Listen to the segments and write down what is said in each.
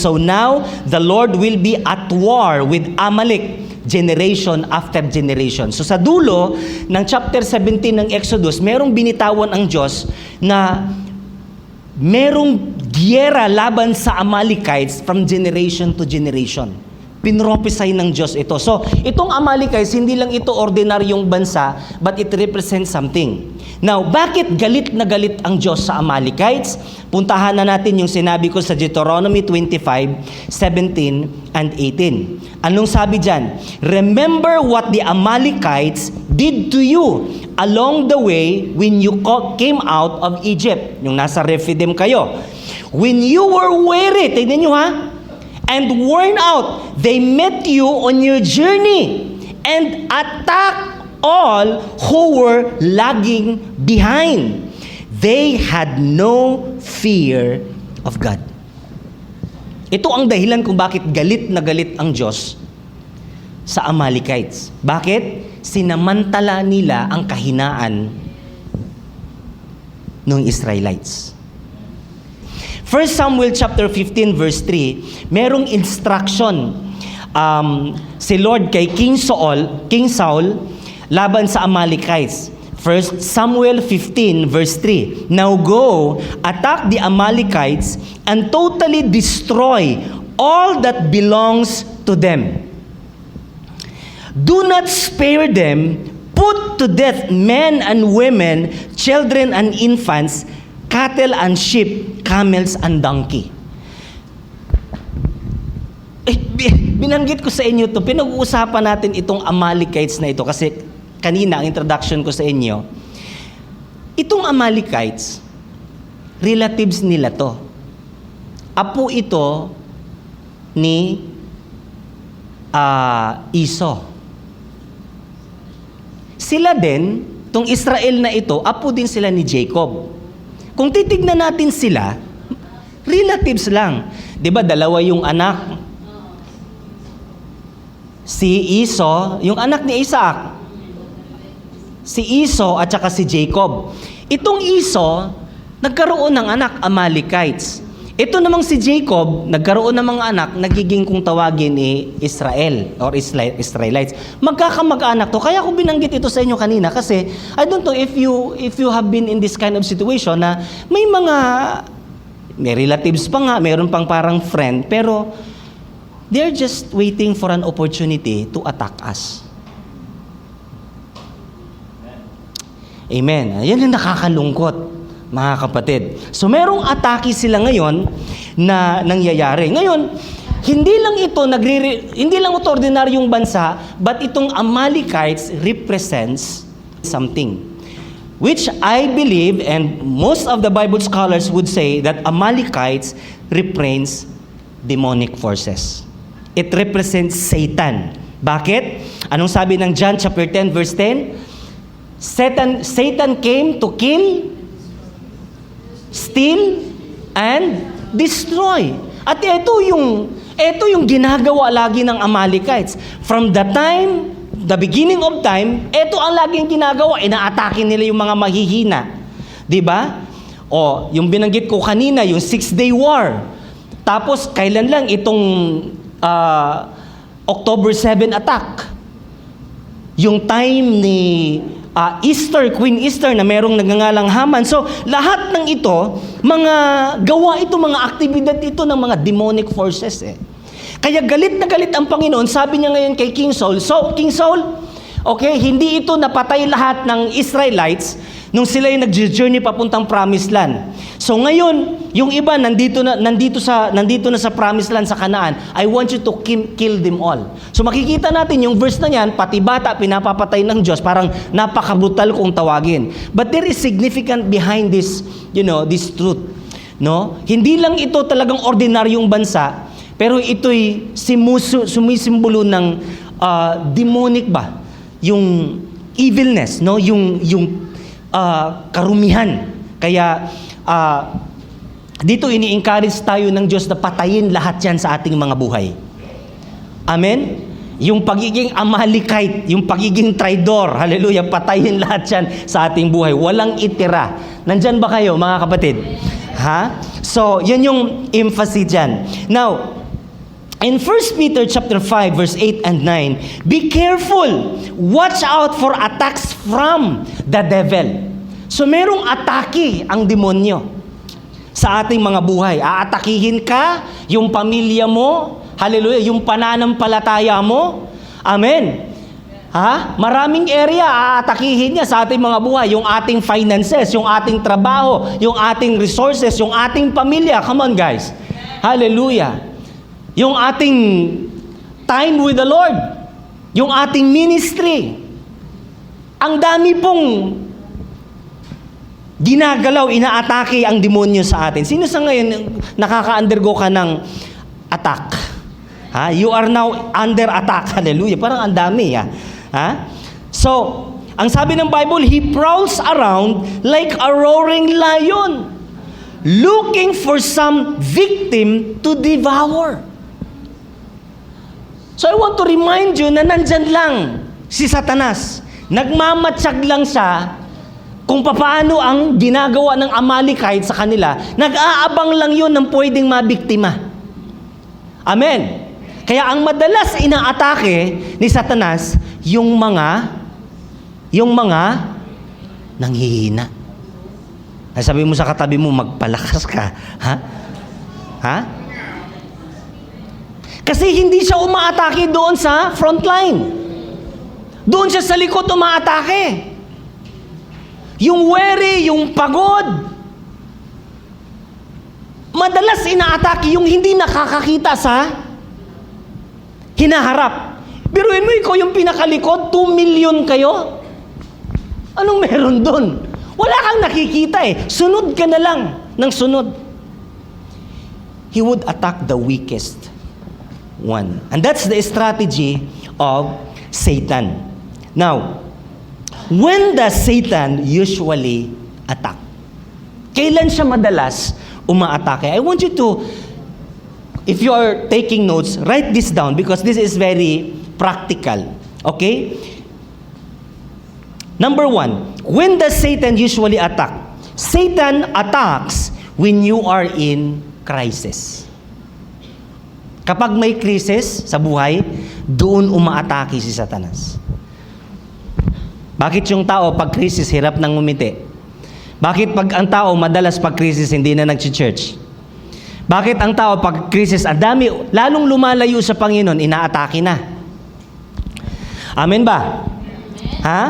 So now, the Lord will be at war with Amalek, generation after generation. So sa dulo ng chapter 17 ng Exodus, merong binitawan ang Diyos na merong giyera laban sa Amalekites from generation to generation. Pinropesay ng Diyos ito. So, itong Amalekites, hindi lang ito ordinaryong bansa, but it represents something. Now, bakit galit na galit ang Diyos sa Amalekites? Puntahan na natin yung sinabi ko sa Deuteronomy 25, 17 and 18. Anong sabi dyan? Remember what the Amalekites did to you along the way when you came out of Egypt. Yung nasa Rephidim kayo. When you were weary, tignan nyo ha, and worn out, they met you on your journey and attacked all who were lagging behind. They had no fear of God. Ito ang dahilan kung bakit galit na galit ang Diyos sa Amalekites. Bakit? Sinamantala nila ang kahinaan ng Israelites. 1 Samuel chapter 15 verse 3, merong instruction si Lord kay King Saul laban sa Amalekites. 1 Samuel 15 verse 3, now go, attack the Amalekites and totally destroy all that belongs to them. Do not spare them, put to death men and women, children and infants, cattle and sheep, camels and donkey. Binanggit ko sa inyo to, pinag-uusapan natin itong Amalekites na ito kasi kanina ang introduction ko sa inyo. Itong Amalekites, relatives nila to. Apo ito ni Esau. Sila din, tong Israel na ito, apo din sila ni Jacob. Kung titignan natin sila, relatives lang. 'Di ba dalawa yung anak? Si Esau, yung anak ni Isaac. Si Esau at saka si Jacob. Itong Esau, nagkaroon ng anak, Amalekites. Ito namang si Jacob, nagkaroon ng mga anak, nagiging kung tawagin ni Israel or Israelites. Magkakamag-anak to. Kaya ko binanggit ito sa inyo kanina kasi I don't know if you have been in this kind of situation na may relatives pa nga, mayroon pang parang friend, pero they're just waiting for an opportunity to attack us. Amen. Yan yung nakakalungkot, mga kapatid. So merong atake sila ngayon na nangyayari. Ngayon, hindi lang ito ordinaryong bansa, but itong Amalekites represents something. Which I believe, and most of the Bible scholars would say, that Amalekites represents demonic forces. It represents Satan. Bakit? Anong sabi ng John chapter 10 verse 10? Satan came to kill, steal, and destroy. At ito yung ginagawa lagi ng Amalekites. From the beginning of time, ito ang laging ginagawa. Inaatake nila yung mga mahihina. Diba? O, yung binanggit ko kanina, yung 6-day war. Tapos, kailan lang itong October 7 attack? Yung time ni Queen Easter na merong nagngangalang Haman. So, lahat ng ito, mga aktibidad ito ng mga demonic forces eh. Kaya galit na galit ang Panginoon, sabi niya ngayon kay King Saul, so, King Saul, okay, hindi ito napatay lahat ng Israelites nung sila'y nag-journey papuntang Promised Land. So ngayon, yung iba nandito na sa Promised Land sa Canaan. I want you to kill them all. So makikita natin yung verse na yan, pati bata pinapapatay ng Diyos, parang napakabrutal kung tawagin. But there is significant behind this, this truth. No? Hindi lang ito talagang ordinaryong bansa, pero ito'y sumisimbolo ng demonic ba? Yung evilness, no? Yung karumihan. Kaya dito ini-encourage tayo ng Diyos na patayin lahat yan sa ating mga buhay. Amen? Yung pagiging Amalekite, yung pagiging traidor, hallelujah, patayin lahat yan sa ating buhay. Walang itira. Nandyan ba kayo, mga kapatid? Ha? So, yan yung emphasis dyan. Now, in 1 Peter chapter 5 verse 8 and 9, be careful. Watch out for attacks from the devil. So merong atake ang demonyo sa ating mga buhay. Aatakihin ka, yung pamilya mo, hallelujah, yung pananampalataya mo. Amen. Ha? Maraming area aatakihin niya sa ating mga buhay. Yung ating finances, yung ating trabaho, yung ating resources, yung ating pamilya. Come on guys. Hallelujah. Yung ating time with the Lord. Yung ating ministry. Ang dami pong ginagalaw, inaatake ang demonyo sa atin. Sino sa ngayon nakaka-undergo ka ng attack? Ha? You are now under attack. Hallelujah. Parang ang dami. Ha? So, ang sabi ng Bible, he prowls around like a roaring lion, looking for some victim to devour. So I want to remind you na nandyan lang si Satanas. Nagmamatsyag lang siya kung paano ang ginagawa ng Amalekite sa kanila. Nag-aabang lang yun ng pwedeng mabiktima. Amen. Kaya ang madalas inaatake ni Satanas, yung mga nanghihina. Ay sabi mo sa katabi mo, magpalakas ka. Ha? Ha? Kasi hindi siya umaatake doon sa frontline. Doon siya sa likod umaatake. Yung weary, yung pagod. Madalas inaatake yung hindi nakakakita sa hinaharap. Biruin mo, ikaw yung pinakalikod, 2 million kayo. Anong meron doon? Wala kang nakikita eh. Sunod ka na lang ng sunod. He would attack the weakest one. And that's the strategy of Satan. Now, when does Satan usually attack? Kailan siya madalas umaatake? I want you to, if you are taking notes, write this down because this is very practical. Okay? Number 1, when does Satan usually attack? Satan attacks when you are in crisis. Kapag may crisis sa buhay, doon umaatake si Satanas. Bakit yung tao pag crisis hirap nang umiti? Bakit pag ang tao madalas pag crisis hindi na nag-church? Bakit ang tao pag crisis ang dami, lalong lumalayo sa Panginoon, inaatake na? Amen ba? Ha?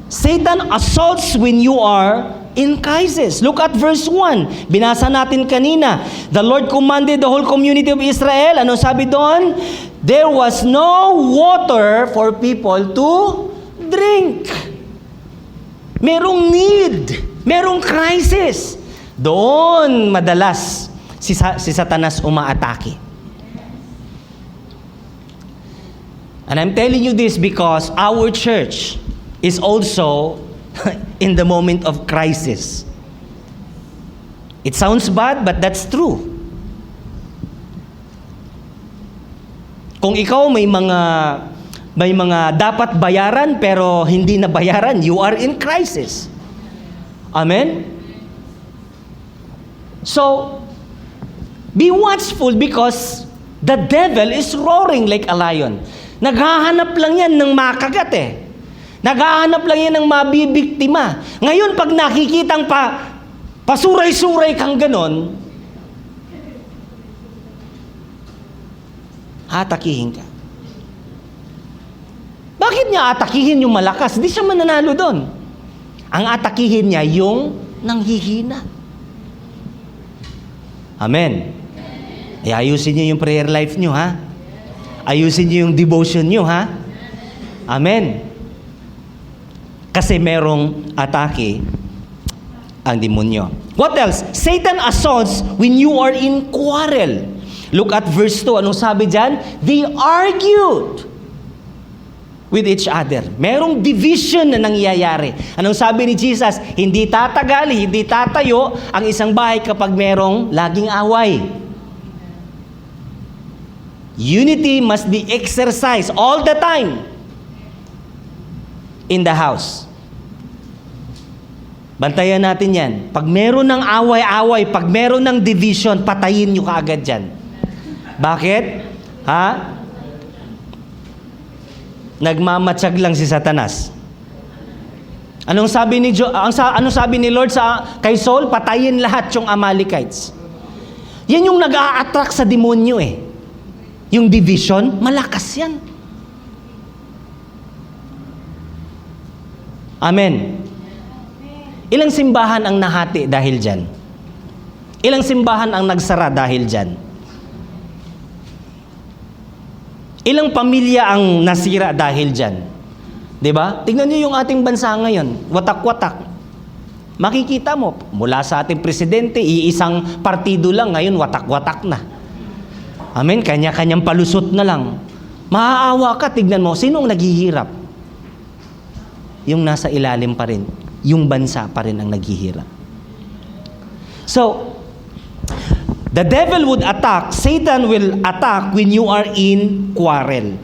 Satan assaults when you are in crisis. Look at verse 1. Binasa natin kanina. The Lord commanded the whole community of Israel. Ano sabi doon? There was no water for people to drink. Merong need. Merong crisis. Doon madalas si Satanas umaatake. And I'm telling you this because our church is also in the moment of crisis. It sounds bad, but that's true. Kung ikaw may mga dapat bayaran pero hindi na bayaran, you are in crisis. Amen? So, be watchful because the devil is roaring like a lion. Naghahanap lang yan ng makagat eh. Naghahanap lang yan ng mabibiktima. Ngayon, pag nakikitang pasuray-suray kang ganon, atakihin ka. Bakit niya atakihin yung malakas? Di siya mananalo doon. Ang atakihin niya yung nanghihina. Amen. E ayusin niyo yung prayer life niyo, ha? Ayusin niyo yung devotion niyo, ha? Amen. Kasi merong atake ang demonyo. What else? Satan assaults when you are in quarrel. Look at verse 2. Anong sabi dyan? They argued with each other. Merong division na nangyayari. Anong sabi ni Jesus? Hindi tatagal, hindi tatayo ang isang bahay kapag merong laging away. Unity must be exercised all the time in the house. Bantayan natin yan. Pag meron ng away-away, pag meron ng division, patayin nyo kaagad dyan. Bakit? Ha? Nagmamatsyag lang si Satanas. Anong sabi ni Lord kay Saul? Patayin lahat yung Amalekites. Yan yung nag-a-attract sa demonyo eh. Yung division, malakas yan. Amen. Ilang simbahan ang nahati dahil dyan? Ilang simbahan ang nagsara dahil dyan? Ilang pamilya ang nasira dahil dyan? Diba? Tingnan niyo yung ating bansa ngayon. Watak-watak. Makikita mo, mula sa ating presidente, iisang partido lang, ngayon watak-watak na. Amen? Kanya-kanyang palusot na lang. Maaawa ka, tignan mo, sinong naghihirap? Yung nasa ilalim pa rin. Yung bansa pa rin ang naghihirap. So, the devil would attack, Satan will attack when you are in quarrel.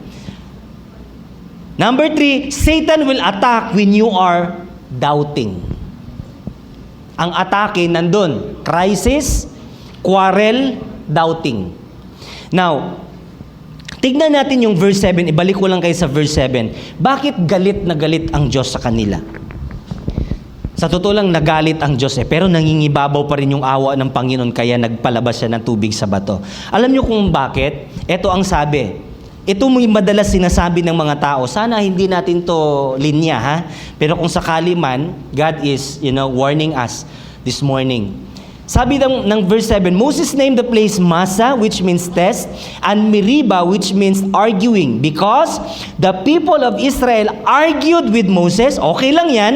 Number 3, Satan will attack when you are doubting. Ang atake nandun, crisis, quarrel, doubting. Now, tignan natin yung verse 7, ibalik ko lang kayo sa verse 7. Bakit galit na galit ang Diyos sa kanila? Sa totoo lang, nagalit ang Diyos pero nangingibabaw pa rin yung awa ng Panginoon kaya nagpalabas siya ng tubig sa bato. Alam niyo kung bakit? Ito ang sabi. Ito mo madalas sinasabi ng mga tao. Sana hindi natin to linya, ha? Pero kung sakali man, God is, warning us this morning. Sabi ng verse 7, Moses named the place Massa, which means test, and Meribah, which means arguing, because the people of Israel argued with Moses. Okay lang yan.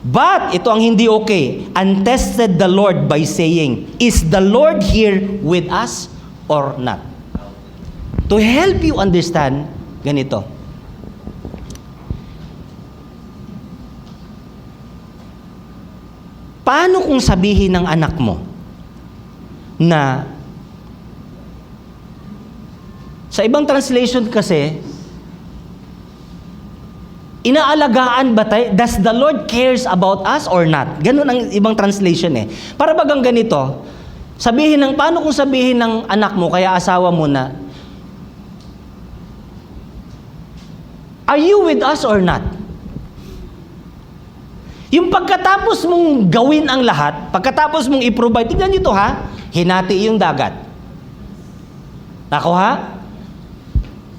But, ito ang hindi okay, and tested the Lord by saying, is the Lord here with us or not? To help you understand, ganito. Paano kung sabihin ng anak mo na sa ibang translation kasi, inaalagaan ba tayo? Does the Lord cares about us or not? Ganun ang ibang translation eh. Para bagang ganito, paano kung sabihin ng anak mo, kaya asawa mo na, are you with us or not? Yung pagkatapos mong gawin ang lahat, pagkatapos mong i-provide, tignan nyo ito ha, hinati yung dagat. Nako ha?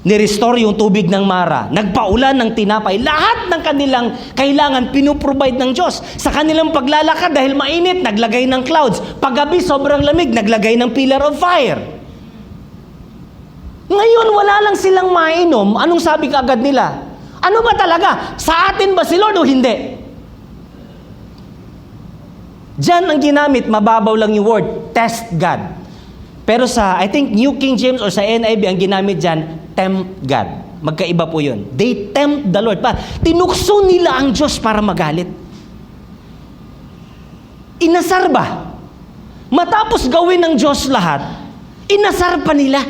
Ni-restore yung tubig ng Mara, nagpaulan ng tinapay, lahat ng kanilang kailangan pinuprovide ng Diyos. Sa kanilang paglalakad dahil mainit, naglagay ng clouds. Paggabi sobrang lamig, naglagay ng pillar of fire. Ngayon, wala lang silang mainom. Anong sabi kaagad nila? Ano ba talaga? Sa atin ba si Lord o hindi? Diyan ang ginamit, mababaw lang yung word, test God. Pero I think New King James or sa NIV, ang ginamit dyan, tempt God. Magkaiba po yun. They tempt the Lord. Tinukso nila ang Diyos para magalit. Inasar ba? Matapos gawin ng Diyos lahat, inasar pa nila.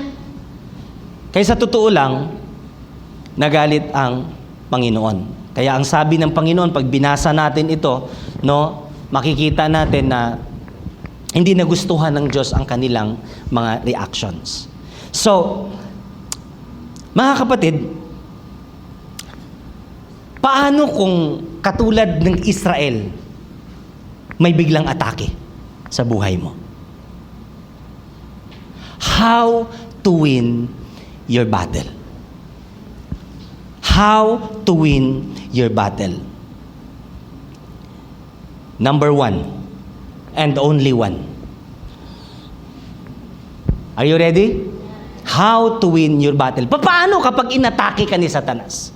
Kaya sa totoo lang, nagalit ang Panginoon. Kaya ang sabi ng Panginoon, pag binasa natin ito, makikita natin na hindi nagustuhan ng Diyos ang kanilang mga reactions. So, mga kapatid, paano kung katulad ng Israel, may biglang atake sa buhay mo? How to win your battle. How to win your battle. Number 1, and only 1. Are you ready? How to win your battle. Paano kapag inatake ka ni Satanas?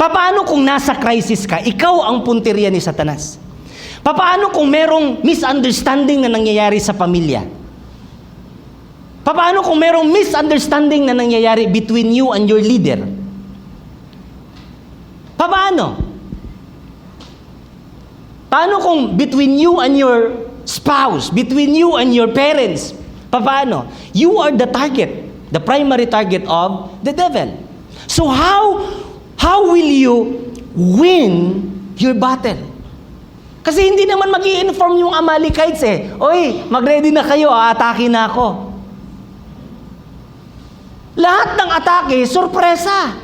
Paano kung nasa crisis ka, ikaw ang punteriya ni Satanas? Paano kung merong misunderstanding na nangyayari sa pamilya? Paano kung merong misunderstanding na nangyayari between you and your leader? Paano? Paano kung between you and your spouse, between you and your parents? Paano? You are the target, the primary target of the devil. So how will you win your battle? Kasi hindi naman mag-i-inform yung Amalekites eh. Oy, mag-ready na kayo, aatake na ako. Lahat ng atake, sorpresa.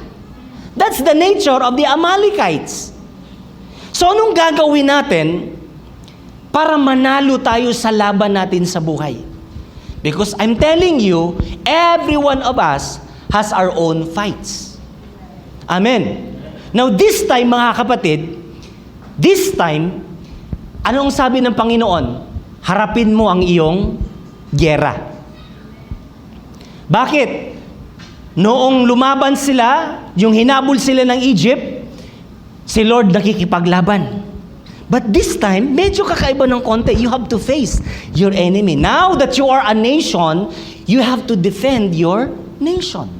That's the nature of the Amalekites. So anong gagawin natin para manalo tayo sa laban natin sa buhay? Because I'm telling you, every one of us has our own fights. Amen. Now this time, mga kapatid, this time, anong sabi ng Panginoon? Harapin mo ang iyong gyera. Bakit? Noong lumaban sila, yung hinabol sila ng Egypt, si Lord nakikipaglaban. But this time, medyo kakaiba ng konti. You have to face your enemy. Now that you are a nation, you have to defend your nation.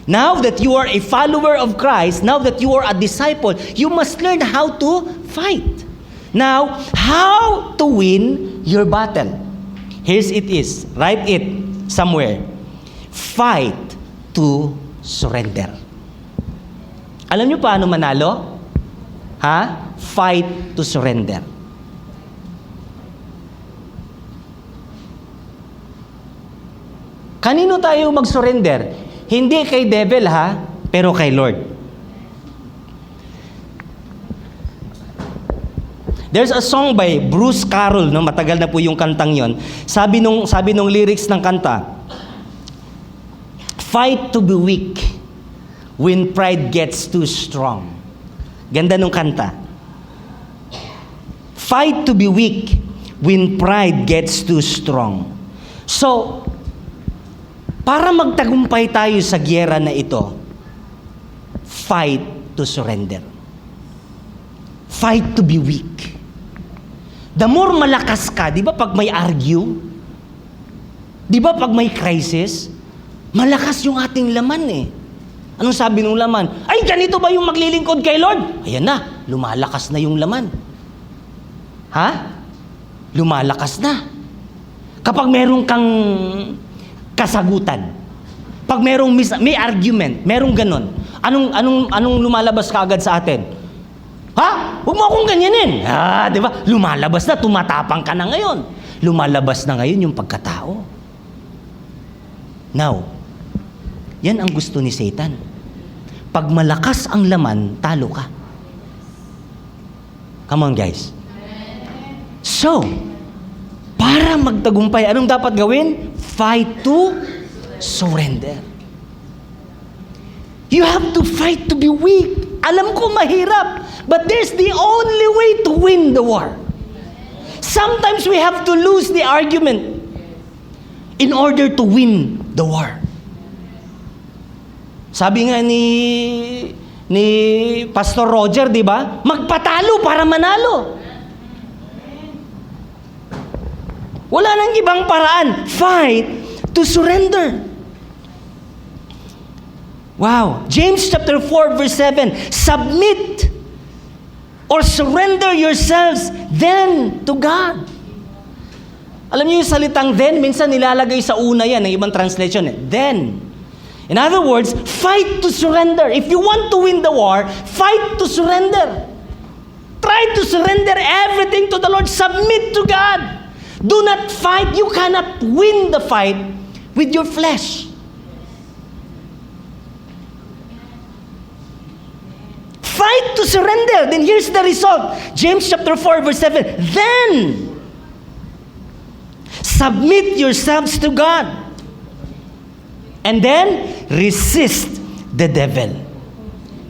Now that you are a follower of Christ, now that you are a disciple, you must learn how to fight. Now, how to win your battle? Here's it is. Write it somewhere. Fight to surrender. Alam niyo paano manalo? Ha? Fight to surrender. Kanino tayo mag-surrender? Hindi kay devil ha, pero kay Lord. There's a song by Bruce Carroll, no, matagal na po yung kantang yon. Sabi nung lyrics ng kanta, fight to be weak when pride gets too strong. Ganda nung kanta. Fight to be weak when pride gets too strong. So, para magtagumpay tayo sa gyera na ito, fight to surrender. Fight to be weak. The more malakas ka, di ba pag may argue? Di ba pag may crisis? Malakas yung ating laman eh. Anong sabi ng laman? Ay, ganito ba yung maglilingkod kay Lord? Ayan na, lumalakas na yung laman. Ha? Lumalakas na. Kapag meron kang kasagutan, pag may argument, merong ganon, anong lumalabas kaagad sa atin? Ha? Huwag mo akong ganyanin. Di ba? Lumalabas na, tumatapang ka na ngayon. Lumalabas na ngayon yung pagkatao. Now, yan ang gusto ni Satan. Pag malakas ang laman, talo ka. Come on, guys. So, para magtagumpay, anong dapat gawin? Fight to surrender. You have to fight to be weak. Alam ko mahirap, but there's the only way to win the war. Sometimes we have to lose the argument in order to win the war. Sabi nga ni Pastor Roger, di ba? Magpatalo para manalo. Wala nang ibang paraan. Fight to surrender. Wow. James chapter 4 verse 7. Submit or surrender yourselves then to God. Alam niyo yung salitang then, minsan nilalagay sa una yan, ng ibang translation. Then. In other words, fight to surrender. If you want to win the war, fight to surrender. Try to surrender everything to the Lord. Submit to God. Do not fight. You cannot win the fight with your flesh. Fight to surrender. Then here's the result. James chapter 4 verse 7. Then, submit yourselves to God. And then, resist the devil.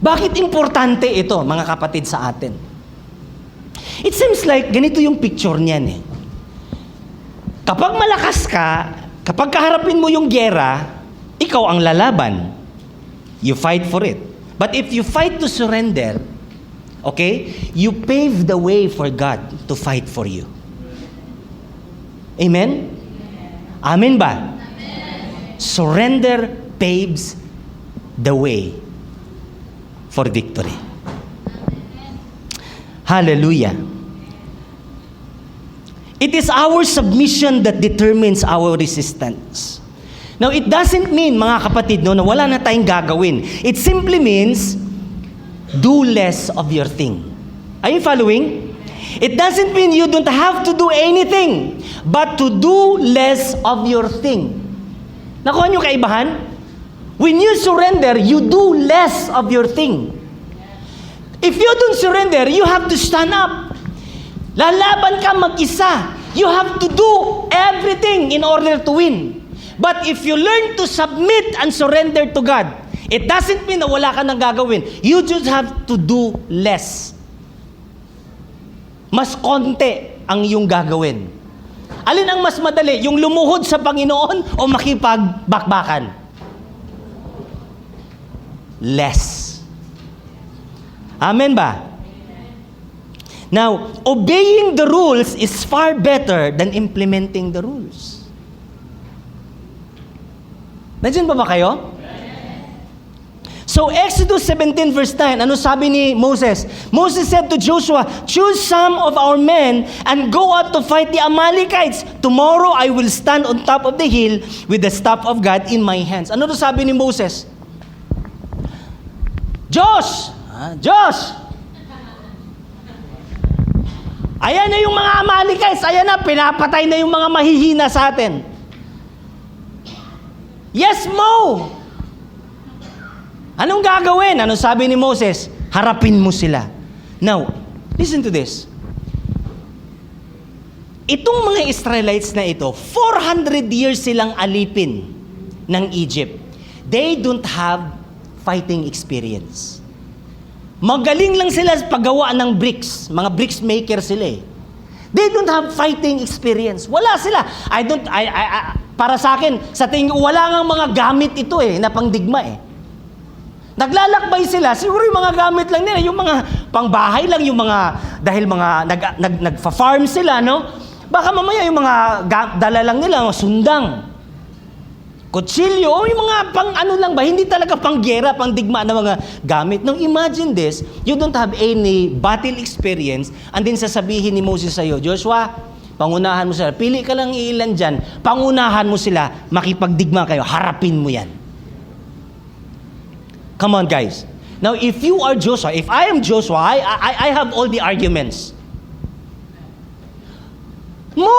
Bakit importante ito, mga kapatid, sa atin? It seems like, ganito yung picture niyan eh. Kapag malakas ka, kapag kaharapin mo yung gyera, ikaw ang lalaban. You fight for it. But if you fight to surrender, okay, you pave the way for God to fight for you. Amen? Amen ba? Surrender paves the way for victory. Hallelujah. It is our submission that determines our resistance. Now, it doesn't mean, mga kapatid, no, na wala na tayong gagawin. It simply means, do less of your thing. Are you following? It doesn't mean you don't have to do anything, but to do less of your thing. Nakuha niyo kaibahan? When you surrender, you do less of your thing. If you don't surrender, you have to stand up. Lalaban ka mag-isa. You have to do everything in order to win. But if you learn to submit and surrender to God, it doesn't mean na wala ka nang gagawin. You just have to do less. Mas konti ang iyong gagawin. Alin ang mas madali? Yung lumuhod sa Panginoon o makipagbakbakan? Less. Amen ba? Now, obeying the rules is far better than implementing the rules. Nandiyan pa ba kayo? So, Exodus 17 verse 9, ano sabi ni Moses? Moses said to Joshua, "Choose some of our men and go out to fight the Amalekites. Tomorrow I will stand on top of the hill with the staff of God in my hands." Ano to sabi ni Moses? Josh! Ayan na yung mga Amalekites. Ayan na, pinapatay na yung mga mahihina sa atin. Yes, Mo! Anong gagawin? Ano sabi ni Moses? Harapin mo sila. Now, listen to this. Itong mga Israelites na ito, 400 years silang alipin ng Egypt. They don't have fighting experience. Magaling lang sila sa paggawa ng bricks. Mga bricks maker sila eh. They don't have fighting experience. Wala sila. Para sa akin, sa tingin ko, wala nga mga gamit ito eh, na pangdigma eh. Naglalakbay sila, siguro yung mga gamit lang nila, yung mga pangbahay lang, yung mga, dahil mga nagfa-farm sila, no? Baka mamaya yung mga dala lang nila, mga sundang, kutsilyo, o yung mga pang ano lang ba, hindi talaga pang-gera, pang-digma na mga gamit. Now imagine this, you don't have any battle experience, and then sasabihin ni Moses sa'yo, Joshua, pangunahan mo sila, pili ka lang ilan dyan, pangunahan mo sila, makipagdigma kayo, harapin mo yan. Come on, guys. Now, if you are Joshua, if I am Joshua, I have all the arguments. Mo!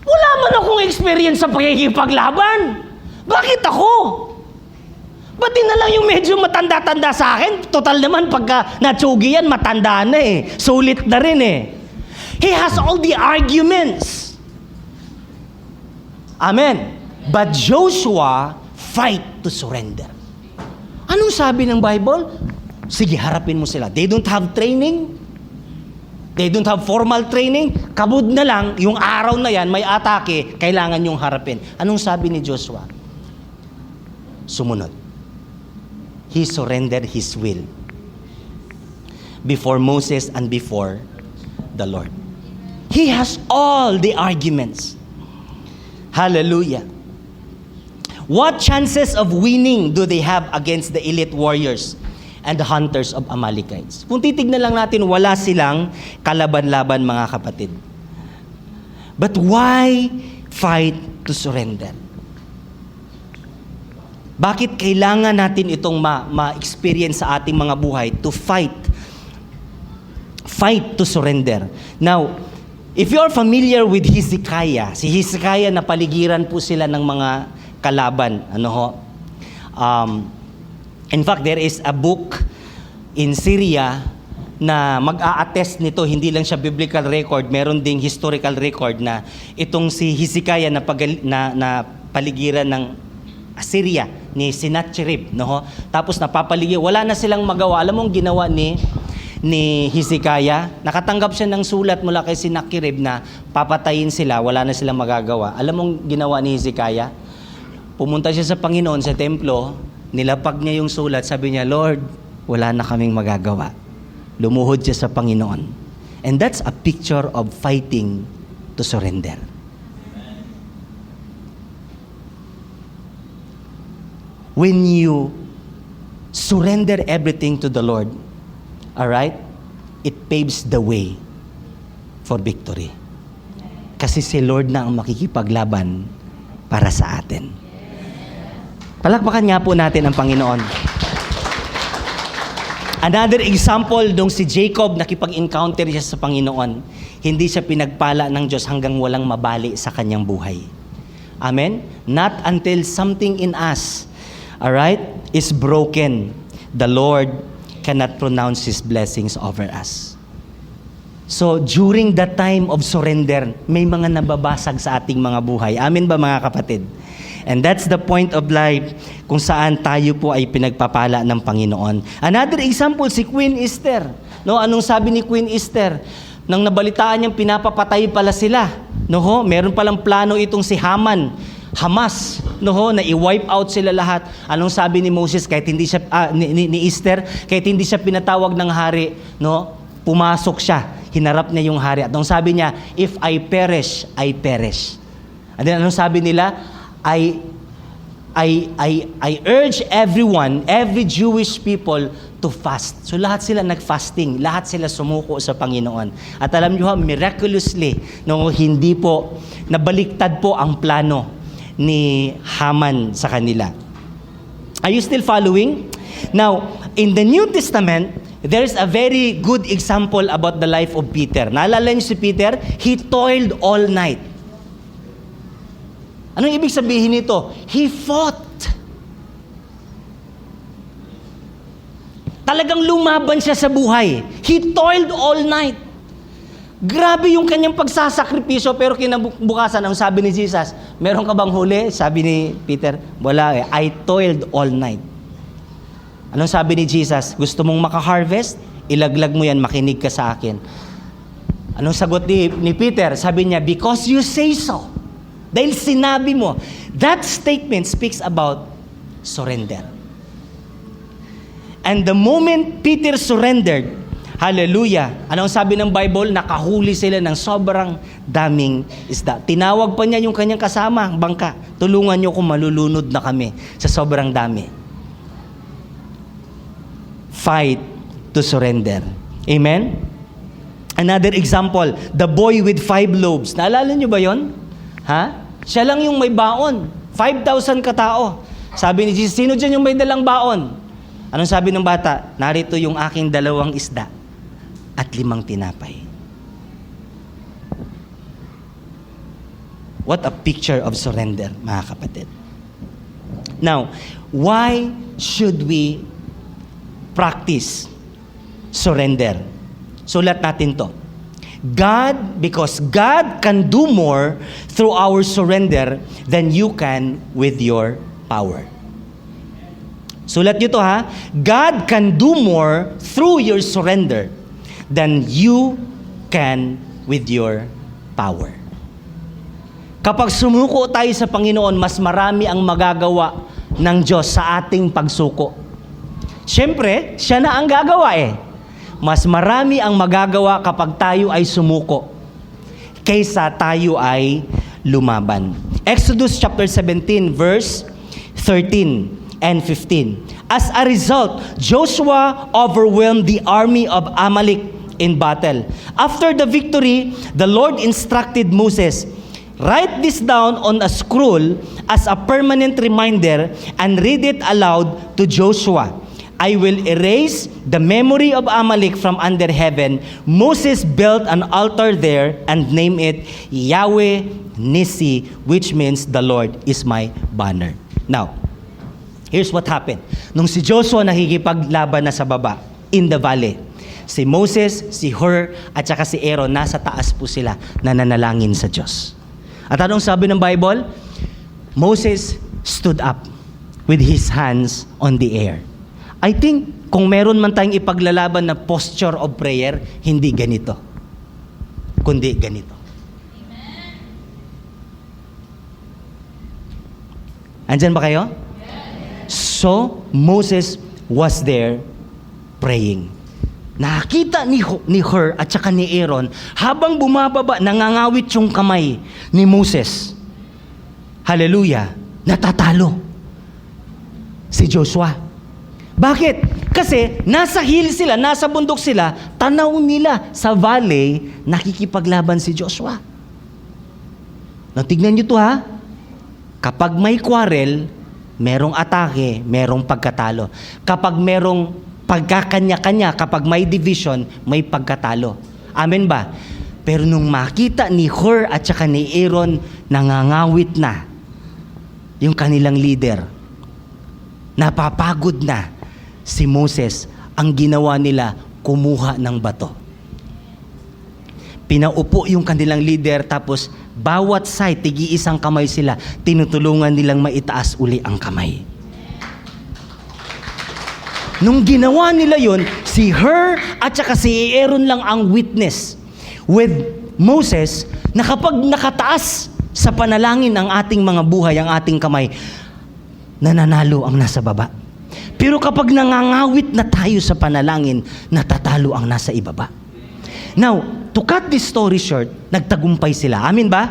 Wala man akong experience sa pagkikipaglaban. Bakit ako? Ba't di na lang yung medyo matanda-tanda sa akin? Total naman, pagka natsugi yan, matanda na eh. Sulit na rin eh. He has all the arguments. Amen. But Joshua fight to surrender. Anong sabi ng Bible? Sige, harapin mo sila. They don't have training. They don't have formal training. Kabud na lang, yung araw na yan, may atake, kailangan yung harapin. Anong sabi ni Joshua? Sumunod. He surrendered his will before Moses and before the Lord. He has all the arguments. Hallelujah. What chances of winning do they have against the elite warriors and the hunters of Amalekites? Kung titignan lang natin, wala silang kalaban-laban, mga kapatid. But why fight to surrender? Bakit kailangan natin itong ma-experience sa ating mga buhay to fight to surrender? Now, if you are familiar with Hezekiah, si Hezekiah, napaligiran po sila ng mga kalaban. In fact, there is a book in Syria na mag-a-attest nito. Hindi lang siya biblical record, meron ding historical record na itong si Hezekiah na paligiran ng Assyria ni Sennacherib, Tapos napapaligid, wala na silang magawa. Alam mo ang ginawa ni Hezekiah? Nakatanggap siya ng sulat mula kay Sennacherib na papatayin sila, wala na silang magagawa. Alam mo ang ginawa ni Hezekiah? Pumunta siya sa Panginoon sa templo, nilapag niya yung sulat, sabi niya, Lord, wala na kaming magagawa. Lumuhod siya sa Panginoon. And that's a picture of fighting to surrender. When you surrender everything to the Lord, all right, it paves the way for victory. Kasi si Lord na ang makikipaglaban para sa atin. Palakpakan nga po natin ang Panginoon. Another example, nung si Jacob nakipag-encounter siya sa Panginoon, hindi siya pinagpala ng Diyos hanggang walang mabali sa kanyang buhay. Amen? Not until something in us, alright, is broken, the Lord cannot pronounce His blessings over us. So, during that time of surrender, may mga nababasag sa ating mga buhay. Amen ba mga kapatid? And that's the point of life kung saan tayo po ay pinagpapala ng Panginoon. Another example, si Queen Esther. No, anong sabi ni Queen Esther? Nang nabalitaan niyang pinapapatay pala sila. No, meron palang plano itong si Hamas, no, na i-wipe out sila lahat. Anong sabi ni Moses kahit hindi siya ni Esther, kahit hindi siya pinatawag ng hari, no, pumasok siya. Hinarap niya yung hari. At anong sabi niya, if I perish, I perish. And then anong sabi nila? I urge everyone, every Jewish people to fast. So lahat sila nag-fasting, lahat sila sumuko sa Panginoon. At alam niyo miraculously, no, hindi po, nabaliktad po ang plano ni Haman sa kanila. Are you still following? Now, in the New Testament, there's a very good example about the life of Peter. Naalala niyo si Peter? He toiled all night. Anong ibig sabihin nito? He fought. Talagang lumaban siya sa buhay. He toiled all night. Grabe yung kanyang pagsasakripisyo, pero kinabukasan, ang sabi ni Jesus, meron ka bang huli? Sabi ni Peter, wala eh. I toiled all night. Anong sabi ni Jesus? Gusto mong maka-harvest? Ilaglag mo yan, makinig ka sa akin. Anong sagot ni Peter? Sabi niya, because you say so. Dahil sinabi mo. That statement speaks about surrender. And the moment Peter surrendered, hallelujah, anong sabi ng Bible? Nakahuli sila ng sobrang daming isda. Tinawag pa niya yung kanyang kasama, bangka. Tulungan niyo kung malulunod na kami sa sobrang dami. Fight to surrender. Amen? Another example, the boy with 5 loaves. Naalala niyo ba yon? Ha? Siya lang yung may baon. 5,000 katao. Sabi ni Jesus, sino dyan yung may dalang baon? Anong sabi ng bata? Narito yung aking 2 isda at 5 tinapay. What a picture of surrender, mga kapatid. Now, why should we practice surrender? Sulat natin to. Because God can do more through our surrender than you can with your power. Sulat nyo to ha. God can do more through your surrender than you can with your power. Kapag sumuko tayo sa Panginoon, mas marami ang magagawa ng Diyos sa ating pagsuko. Siyempre, siya na ang gagawa eh. Mas marami ang magagawa kapag tayo ay sumuko kaysa tayo ay lumaban. Exodus chapter 17 verse 13 and 15. As a result, Joshua overwhelmed the army of Amalek in battle. After the victory, the Lord instructed Moses, write this down on a scroll as a permanent reminder and read it aloud to Joshua. I will erase the memory of Amalek from under heaven. Moses built an altar there and named it Yahweh Nissi, which means the Lord is my banner. Now, here's what happened. Nung si Joshua nakikipaglaban na sa baba, in the valley, si Moses, si Hur, at saka si Aaron, nasa taas po sila nananalangin sa Diyos. At anong sabi ng Bible? Moses stood up with his hands on the air. I think, kung meron man tayong ipaglalaban na posture of prayer, hindi ganito, kundi ganito. Andyan ba kayo? So, Moses was there praying. Nakita ni Hur at saka ni Aaron, habang bumababa, nangangawit yung kamay ni Moses. Hallelujah! Natatalo si Joshua. Bakit? Kasi nasa hill sila, nasa bundok sila, tanaw nila sa valley, nakikipaglaban si Joshua. Tignan nyo to ha. Kapag may quarrel, merong atake, merong pagkatalo. Kapag merong Pagkakanya-kanya, kapag may division, may pagkatalo. Amen ba? Pero nung makita ni Hur at saka ni Aaron, nangangawit na yung kanilang leader, napapagod na si Moses, ang ginawa nila, kumuha ng bato. Pinaupo yung kanilang leader, tapos bawat side, tigi-isang kamay sila, tinutulungan nilang maitaas uli ang kamay. Nung ginawa nila yon, si Hur at saka si Aaron lang ang witness with Moses na kapag nakataas sa panalangin ang ating mga buhay, ang ating kamay, nananalo ang nasa baba. Pero kapag nangangawit na tayo sa panalangin, natatalo ang nasa ibaba. Now, to cut this story short, nagtagumpay sila. Amin ba?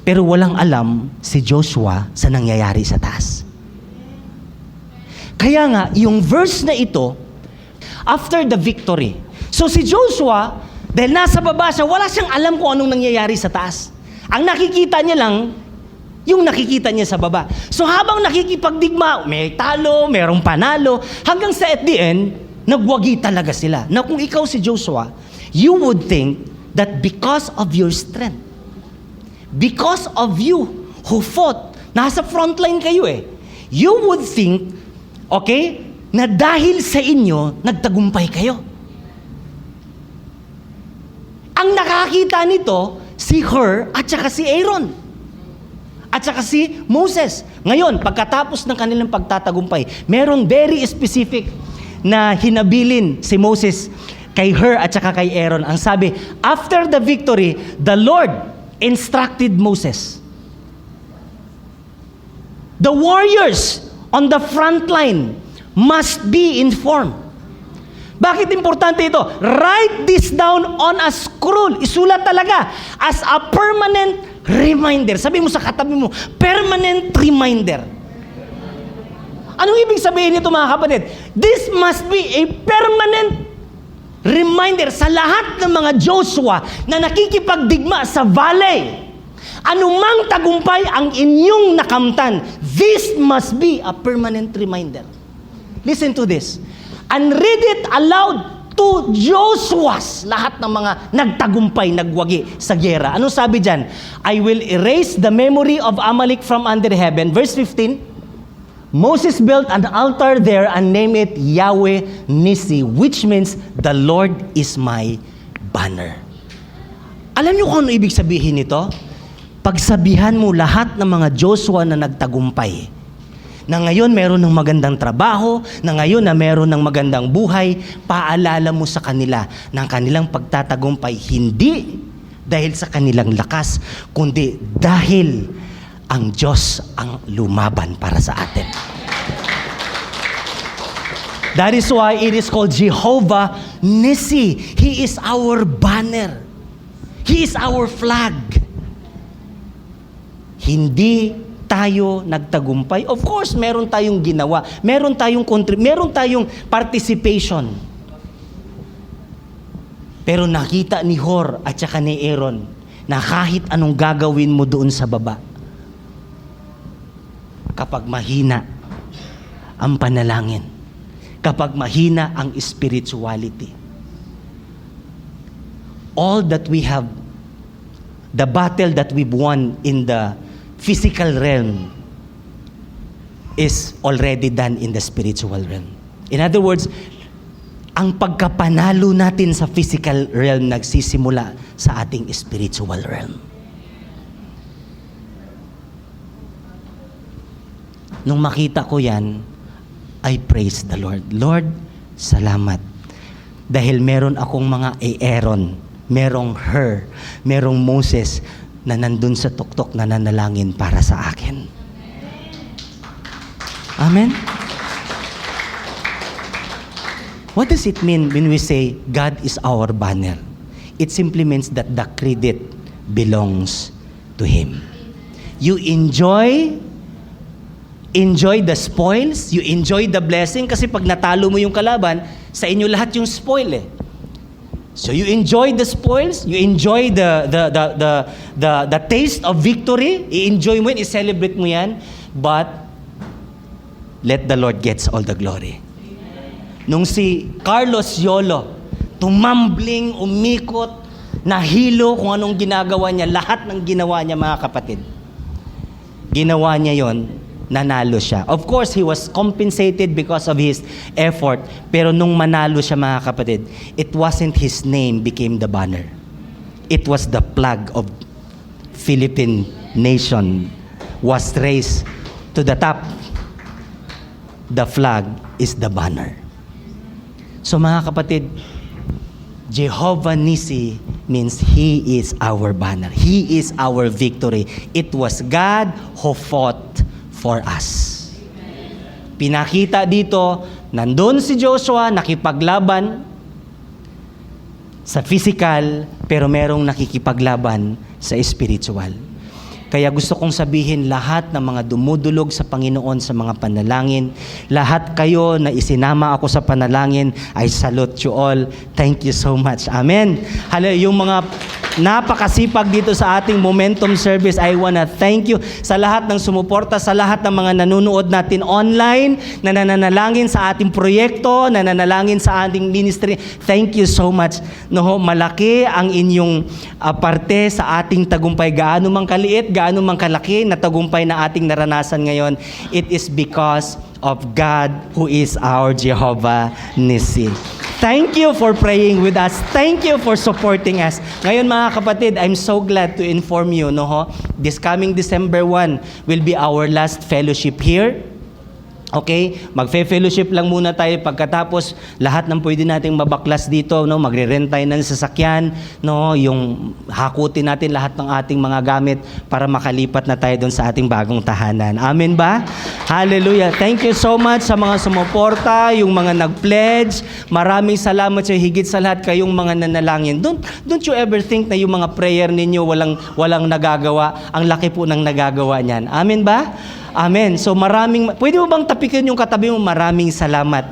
Pero walang alam si Joshua sa nangyayari sa taas. Kaya nga, yung verse na ito, after the victory. So si Joshua, dahil nasa baba siya, wala siyang alam kung anong nangyayari sa taas. Ang nakikita niya lang, yung nakikita niya sa baba. So habang nakikipagdigma, may talo, merong panalo, hanggang sa at the end, nagwagi talaga sila. Na kung ikaw si Joshua, you would think that because of your strength, because of you who fought, nasa frontline kayo you would think, okay, na dahil sa inyo, nagtagumpay kayo. Ang nakakita nito, si Hur at saka si Aaron. At saka si Moses. Ngayon, pagkatapos ng kanilang pagtatagumpay, merong very specific na hinabilin si Moses kay Hur at saka kay Aaron. Ang sabi, after the victory, the Lord instructed Moses. The warriors on the front line must be informed. Bakit importante ito? Write this down on a scroll. Isulat talaga as a permanent reminder. Sabi mo sa katabi mo, permanent reminder. Anong ibig sabihin nito mga kapatid? This must be a permanent reminder sa lahat ng mga Joshua na nakikipagdigma sa valley. Anumang tagumpay ang inyong nakamtan, this must be a permanent reminder. Listen to this. And read it aloud to Joshua's, lahat ng mga nagtagumpay, nagwagi sa gyera. Ano sabi dyan? I will erase the memory of Amalek from under heaven. Verse 15, Moses built an altar there and named it Yahweh Nissi, which means the Lord is my banner. Alam niyo kung ano ibig sabihin nito? Pagsabihan mo lahat ng mga Joshua na nagtagumpay, na ngayon meron ng magandang trabaho, na ngayon na meron ng magandang buhay, paalala mo sa kanila ng kanilang pagtatagumpay, hindi dahil sa kanilang lakas, kundi dahil ang Diyos ang lumaban para sa atin. That is why it is called Jehovah Nissi. He is our banner. He is our flag. Hindi tayo nagtagumpay. Of course, meron tayong ginawa. Meron tayong meron tayong participation. Pero nakita ni Hur at saka ni Aaron na kahit anong gagawin mo doon sa baba, kapag mahina ang panalangin, kapag mahina ang spirituality, all that we have, the battle that we've won in the physical realm is already done in the spiritual realm. In other words, ang pagkapanalo natin sa physical realm nagsisimula sa ating spiritual realm. Nung makita ko yan, I praise the Lord. Lord, salamat. Dahil meron akong mga Aaron, merong Hur, merong Moses, na nandun sa tuktok na nanalangin para sa akin. Amen? What does it mean when we say God is our banner? It simply means that the credit belongs to Him. You enjoy the spoils, you enjoy the blessing, kasi pag natalo mo yung kalaban, sa inyo lahat yung spoil So you enjoy the spoils, you enjoy the taste of victory, i-enjoy mo yan, i-celebrate mo yan, but let the Lord gets all the glory. Nung si Carlos Yolo, tumambling, umikot, nahilo kung anong ginagawa niya, lahat ng ginawa niya mga kapatid. Ginawa niya yon, nanalo siya. Of course, he was compensated because of his effort. Pero nung manalo siya mga kapatid, it wasn't his name became the banner. It was the flag of Philippine nation was raised to the top. The flag is the banner. So mga kapatid, Jehovah Nissi means He is our banner. He is our victory. It was God who fought for us. Pinakita dito, nandun si Joshua, nakipaglaban sa physical, pero merong nakikipaglaban sa spiritual. Kaya gusto kong sabihin lahat ng mga dumudulog sa Panginoon sa mga panalangin, lahat kayo na isinama ako sa panalangin, I salute you all. Thank you so much. Amen. Yung mga napakasipag dito sa ating Momentum Service, I wanna thank you sa lahat ng sumuporta, sa lahat ng mga nanonood natin online, na nananalangin sa ating proyekto, nananalangin sa ating ministry. Thank you so much. No, malaki ang inyong parte sa ating tagumpay. Gaano mang kaliit, gaano mang kalaki na tagumpay na ating naranasan ngayon, it is because of God who is our Jehovah Nissi. Thank you for praying with us. Thank you for supporting us. Ngayon mga kapatid, I'm so glad to inform you, this coming December 1 will be our last fellowship here. Okay? Magfe-fellowship lang muna tayo, pagkatapos lahat ng pwede nating mabaklas dito, magre-rent tayo ng sasakyan, yung hakutin natin lahat ng ating mga gamit para makalipat na tayo doon sa ating bagong tahanan. Amen ba? Hallelujah. Thank you so much sa mga sumuporta, yung mga nag-pledge. Maraming salamat sa higit sa lahat kayong mga nanalangin. Don't you ever think na yung mga prayer ninyo walang nagagawa? Ang laki po ng nagagawa niyan. Amen ba? Amen. So pwede mo bang tapikin yung katabi mo? Maraming salamat.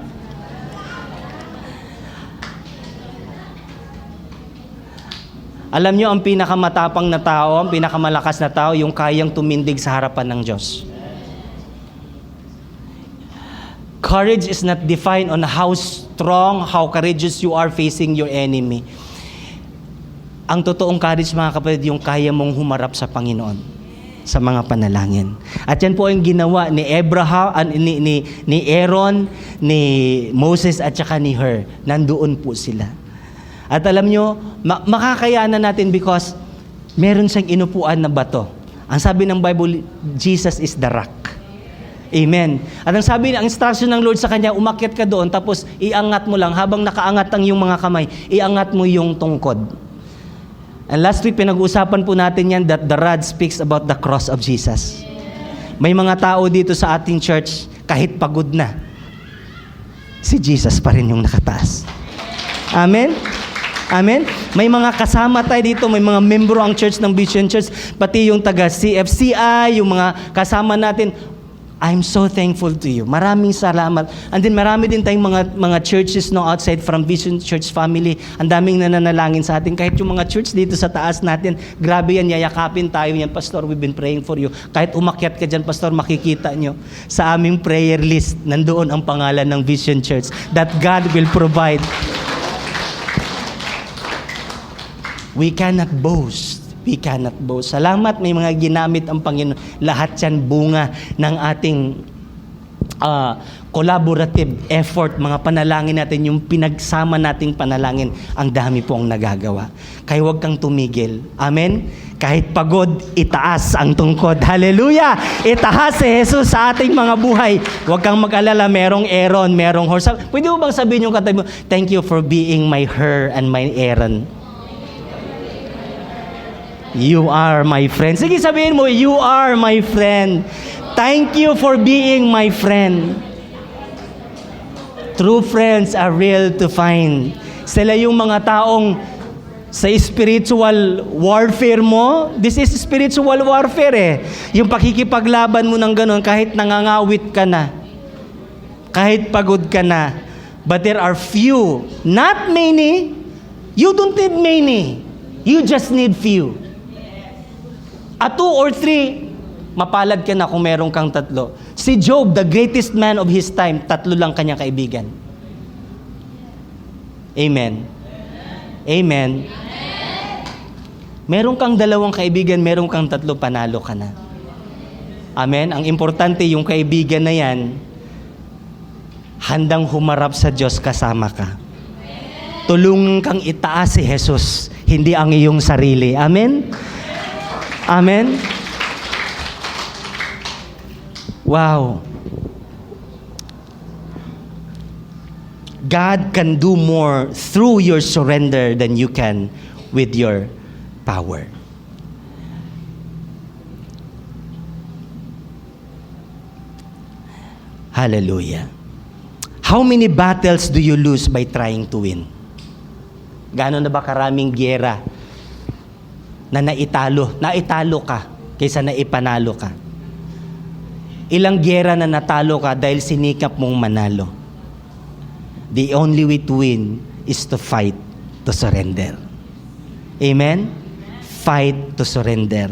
Alam nyo, ang pinakamatapang na tao, ang pinakamalakas na tao, yung kayang tumindig sa harapan ng Diyos. Courage is not defined on how strong, how courageous you are facing your enemy. Ang totoong courage, mga kapatid, yung kaya mong humarap sa Panginoon sa mga panalangin. At yan po ang ginawa ni Abraham, ni Aaron, ni Moses at saka ni Hur. Nandoon po sila. At alam nyo, makakayanan natin because meron siyang inupuan na bato. Ang sabi ng Bible, Jesus is the rock. Amen. At ang sabi, ang instruction ng Lord sa kanya, umakyat ka doon, tapos iangat mo lang, habang nakaangat ang iyong mga kamay, iangat mo yung tungkod. And last week, pinag-uusapan po natin yan that the rod speaks about the cross of Jesus. May mga tao dito sa ating church, kahit pagod na, si Jesus pa rin yung nakataas. Amen? Amen? May mga kasama tayo dito, may mga membro ang church ng Vision Church, pati yung taga CFCI, yung mga kasama natin. I'm so thankful to you. Maraming salamat. And then marami din tayong mga churches outside from Vision Church family. Ang daming nananalangin sa atin. Kahit yung mga church dito sa taas natin, grabe yan, yayakapin tayo yan. Pastor, we've been praying for you. Kahit umakyat ka dyan, Pastor, makikita nyo sa aming prayer list, nandoon ang pangalan ng Vision Church, that God will provide. We cannot boast. We cannot boast. Salamat, may mga ginamit ang Panginoon. Lahat yan bunga ng ating collaborative effort, mga panalangin natin, yung pinagsama nating panalangin, ang dami po ang nagagawa. Kaya huwag kang tumigil. Amen? Kahit pagod, itaas ang tungkod. Hallelujah! Itaas si Jesus sa ating mga buhay. Huwag kang mag-alala, merong Aaron, merong horse. Pwede mo bang sabihin yung katabi mo, thank you for being my her and my Aaron. You are my friend. Sige, sabihin mo, you are my friend. Thank you for being my friend. True friends are real to find. Sila yung mga taong sa spiritual warfare mo. This is spiritual warfare Yung pakikipaglaban mo ng ganun, kahit nangangawit ka na, kahit pagod ka na. But there are few, not many. You don't need many. You just need few. At 2 or 3, mapalad ka na kung meron kang 3. Si Job, the greatest man of his time, 3 lang kanyang kaibigan. Amen. Amen. Meron kang 2 kaibigan, meron kang 3, panalo ka na. Amen? Ang importante, yung kaibigan na yan, handang humarap sa Diyos kasama ka. Tulungan kang itaas si Jesus, hindi ang iyong sarili. Amen? Amen? Wow. God can do more through your surrender than you can with your power. Hallelujah. How many battles do you lose by trying to win? Gaano na ba karaming giyera na naitalo ka kaysa naipanalo ka? Ilang giyera na natalo ka dahil sinikap mong manalo? The only way to win is to fight, to surrender. Amen? Fight to surrender.